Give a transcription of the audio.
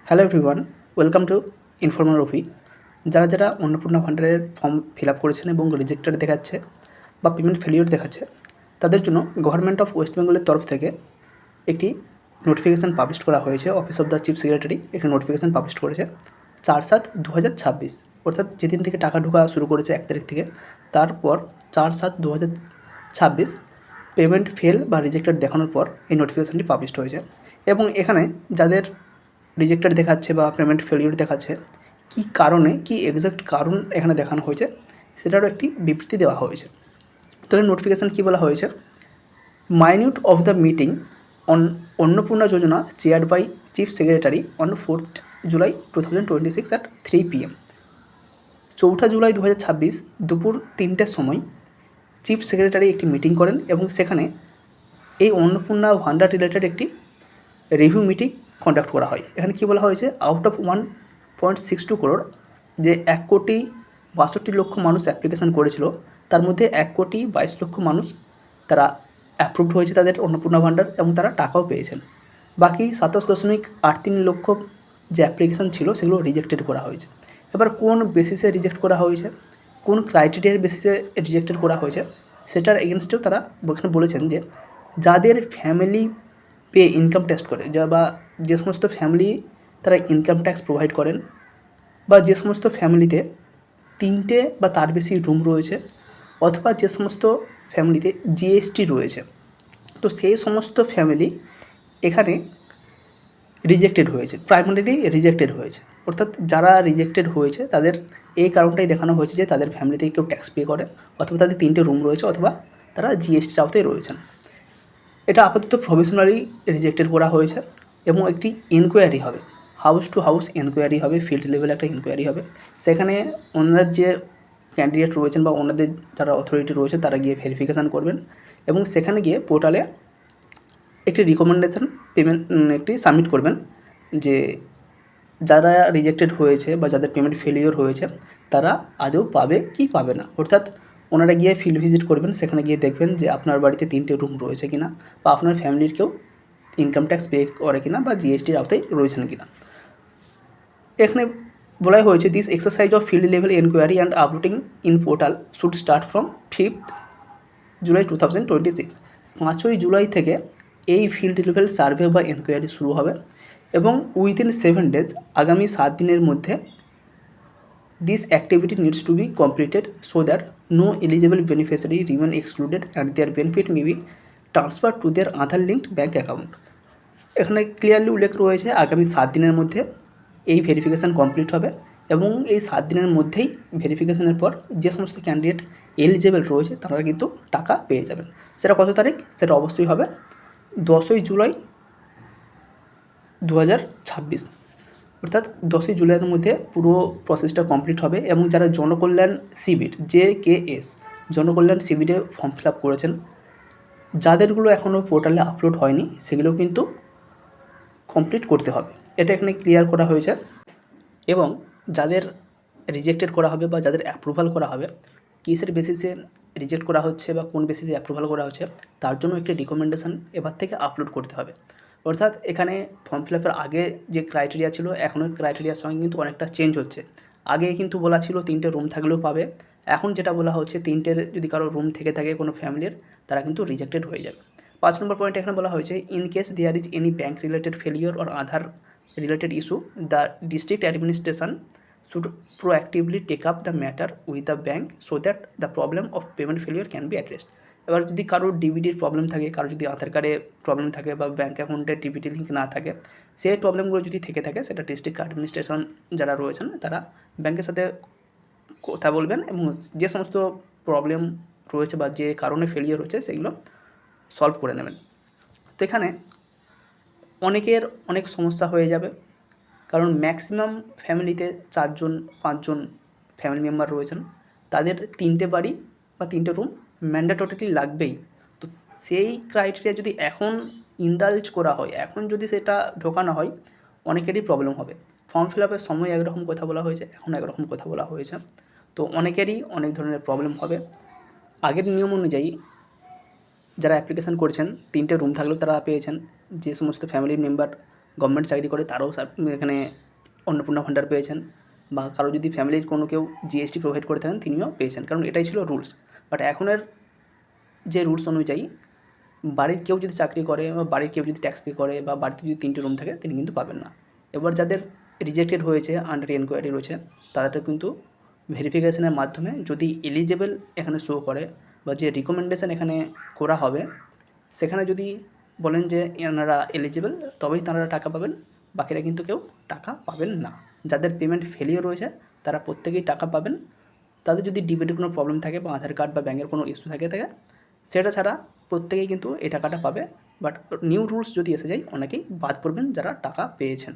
Hello everyone, welcome to informal Rafi. যারা অন্নপূর্ণা ভান্ডারের form fill up করেছেন এবং রিজেক্টেড দেখাচ্ছে বা পেমেন্ট ফেলিওর দেখাচ্ছে, তাদের জন্য গভর্নমেন্ট অফ ওয়েস্ট বেঙ্গলের তরফ থেকে একটি নোটিফিকেশান পাবলিশ করা হয়েছে। Office of the chief secretary একটি নোটিফিকেশান পাবলিশ করেছে 4/7/2026, অর্থাৎ যেদিন থেকে টাকা ঢোকা শুরু করেছে 1 তারিখ থেকে, তারপর 4/7/2026 পেমেন্ট ফেল বা রিজেক্টেড দেখানোর পর এই নোটিফিকেশানটি পাবলিশ হয়েছে। এবং এখানে যাদের রিজেক্টেড দেখাচ্ছে বা পেমেন্ট ফেলিওর দেখাচ্ছে, কী কারণে, কী এক্স্যাক্ট কারণ এখানে দেখানো হয়েছে সেটারও একটি বিবৃতি দেওয়া হয়েছে। তো এই নোটিফিকেশান কী বলা হয়েছে? Minute of the meeting on Annapurna Yojana chaired by chief secretary on 4th July 2026 at 3 PM। 4 জুলাই 2026 দুপুর 3টের সময় চিফ সেক্রেটারি একটি মিটিং করেন এবং সেখানে এই অন্নপূর্ণা ভান্ডার রিলেটেড একটি রিভিউ মিটিং কন্ডাক্ট করা হয়। এখানে কী বলা হয়েছে? আউট অফ 1.62 crore, যে 1,62,00,000 মানুষ অ্যাপ্লিকেশান করেছিল, তার মধ্যে 1,22,00,000 মানুষ তারা অ্যাপ্রুভড হয়েছে তাদের অন্নপূর্ণা ভান্ডার এবং তারা টাকাও পেয়েছেন। বাকি 27.83 লক্ষ যে অ্যাপ্লিকেশান ছিল সেগুলো রিজেক্টেড করা হয়েছে। এবার কোন বেসিসে রিজেক্ট করা হয়েছে, কোন ক্রাইটেরিয়ার বেসিসে রিজেক্টেড করা হয়েছে, সেটার এগেনস্টেও তারা এখানে বলেছেন যে যাদের ফ্যামিলি পে ইনকাম ট্যাক্স করে, বা যে সমস্ত ফ্যামিলি তারা ইনকাম ট্যাক্স প্রোভাইড করেন, বা যে সমস্ত ফ্যামিলিতে 3টে বা তার বেশি রুম রয়েছে, অথবা যে সমস্ত ফ্যামিলিতে জিএসটি রয়েছে, তো সেই সমস্ত ফ্যামিলি এখানে রিজেক্টেড হয়েছে, প্রাইমারিলি রিজেক্টেড হয়েছে। অর্থাৎ যারা রিজেক্টেড হয়েছে তাদের এই কারণটাই দেখানো হয়েছে যে তাদের ফ্যামিলিতে কেউ ট্যাক্স পে করে, অথবা তাদের 3টে রুম রয়েছে, অথবা তারা জিএসটির আওতায় রয়েছেন। এটা আপাতত প্রফেশনালি রিজেক্টেড করা হয়েছে এবং একটি এনকোয়ারি হবে, হাউস টু হাউস এনকোয়ারি হবে, ফিল্ড লেভেলে একটা এনকোয়ারি হবে। সেখানে ওনার যে ক্যান্ডিডেট রয়েছেন বা ওনাদের যারা অথরিটি রয়েছে তারা গিয়ে ভেরিফিকেশান করবেন এবং সেখানে গিয়ে পোর্টালে একটি রিকমেন্ডেশন পেমেন্ট একটি সাবমিট করবেন যে যারা রিজেক্টেড হয়েছে বা যাদের পেমেন্ট ফেলিওর হয়েছে তারা আদৌ পাবে কি পাবে না। অর্থাৎ ওনারা গিয়ে ফিল্ড ভিজিট করবেন, সেখানে গিয়ে দেখবেন যে আপনার বাড়িতে 3টে রুম রয়েছে কিনা, বা আপনার ফ্যামিলির কেউ ইনকাম ট্যাক্স পে করে কিনা, বা জিএসটির আওতায় রয়েছেন কিনা। এখানে বলাই হয়েছে this exercise of field level enquiry and uploading in portal should start from 5th July 2026। 5ই জুলাই থেকে এই ফিল্ড লেভেল সার্ভে বা এনকোয়ারি শুরু হবে এবং উইদিন 7 days, আগামী 7 দিনের মধ্যে this activity needs to be completed so that no eligible beneficiary remain excluded and their benefit may be transfer to their Aadhaar linked bank account. এখানে ক্লিয়ারলি উল্লেখ রয়েছে আগামী 7 দিনের মধ্যে এই ভেরিফিকেশান কমপ্লিট হবে এবং এই 7 দিনের মধ্যেই ভেরিফিকেশানের পর যে সমস্ত ক্যান্ডিডেট এলিজেবল রয়েছে তারা কিন্তু টাকা পেয়ে যাবেন। সেটা কত তারিখ? সেটা অবশ্যই হবে 10ই জুলাই 2026, অর্থাৎ 10ই জুলাইয়ের মধ্যে পুরো প্রসেসটা কমপ্লিট হবে। এবং যারা জনকল্যাণ শিবির JKS জনকল্যাণ শিবিরে ফর্ম ফিল আপ করেছেন, যাদেরগুলো এখনও পোর্টালে আপলোড হয়নি সেগুলো কিন্তু কমপ্লিট করতে হবে, এটা এখানে ক্লিয়ার করা হয়েছে। এবং যাদের রিজেক্টেড করা হবে বা যাদের অ্যাপ্রুভাল করা হবে, কিসের বেসিসে রিজেক্ট করা হচ্ছে বা কোন বেসিসে অ্যাপ্রুভাল করা হচ্ছে তার জন্য একটি রিকমেন্ডেশান এবার থেকে আপলোড করতে হবে। অর্থাৎ এখানে ফর্ম ফিল আপের আগে যে ক্রাইটেরিয়া ছিল এখনও ক্রাইটেরিয়ার সঙ্গে কিন্তু অনেকটা চেঞ্জ হচ্ছে। আগে কিন্তু বলা ছিল 3টে রুম থাকলেও পাবে, এখন যেটা বলা হচ্ছে 3টের যদি কারো রুম থেকে থাকে কোনো ফ্যামিলির, তারা কিন্তু রিজেক্টেড হয়ে যাবে। 5 নম্বর পয়েন্ট এখানে বলা হয়েছে in case there is any bank related failure or Aadhaar related issue, the district administration should proactively take up the matter with the bank so that the problem of payment failure can be addressed। এবার যদি কারোর ডিবিটির problem থাকে, কারো যদি আধার কার্ডে problem থাকে বা bank অ্যাকাউন্টে ডিবিটি লিঙ্ক না থাকে, সেই প্রবলেমগুলো যদি থেকে থাকে সেটা ডিস্ট্রিক্ট অ্যাডমিনিস্ট্রেশন যারা রয়েছেন তারা ব্যাঙ্কের সাথে কথা বলবেন এবং যে সমস্ত প্রবলেম রয়েছে বা যে কারণে ফেলিয়ার হচ্ছে সেগুলো সলভ করে নেবেন। তো এখানে অনেকের অনেক সমস্যা হয়ে যাবে, কারণ ম্যাক্সিমাম ফ্যামিলিতে 4জন 5জন ফ্যামিলি মেম্বার রয়েছেন, তাদের 3টে বাড়ি বা 3টে রুম ম্যান্ডেটরিলি লাগবেই। তো সেই ক্রাইটেরিয়া যদি এখন ইন্ডালজ করা হয়, এখন যদি সেটা ঢোকানো হয়, অনেকেরই প্রবলেম হবে। ফর্ম ফিল আপের সময় একরকম কথা বলা হয়েছে, এখন একরকম কথা বলা হয়েছে, তো অনেকেরই অনেক ধরনের প্রবলেম হবে। আগের নিয়ম অনুযায়ী যারা অ্যাপ্লিকেশান করেছেন 3টে রুম থাকলেও তারা পেয়েছেন, যে সমস্ত ফ্যামিলি মেম্বার গভর্নমেন্ট চাকরি করে তারাও এখানে অন্নপূর্ণা ভাণ্ডার পেয়েছেন, বা কারো যদি ফ্যামিলির কোনো কেউ জিএসটি প্রোভাইড করে থাকেন তিনিও পেয়েছেন, কারণ এটাই ছিল রুলস। বাট এখনের যে রুলস অনুযায়ী বাড়ির কেউ যদি চাকরি করে বা বাড়ির কেউ যদি ট্যাক্স পে করে বা বাড়িতে যদি 3টে রুম থাকে তিনি কিন্তু পাবেন না। এবার যাদের রিজেক্টেড হয়েছে, আন্ডার এনকোয়ারি রয়েছে, তাদের কিন্তু ভেরিফিকেশনের মাধ্যমে যদি এলিজেবল এখানে শো করে বা যে রিকমেন্ডেশন এখানে করা হবে সেখানে যদি বলেন যে এনারা এলিজেবল, তবেই তারা টাকা পাবেন, বাকিরা কিন্তু কেউ টাকা পাবেন না। যাদের পেমেন্ট ফেলিওর রয়েছে তারা প্রত্যেকেই টাকা পাবেন। তাদের যদি ডিবিটির কোনো প্রবলেম থাকে বা আধার কার্ড বা ব্যাঙ্কের কোনো ইস্যু থাকে সেটা ছাড়া প্রত্যেকেই কিন্তু এই টাকাটা পাবে। বাট নিউ রুলস যদি এসে যায় অনেকেই বাদ পড়বেন যারা টাকা পেয়েছেন।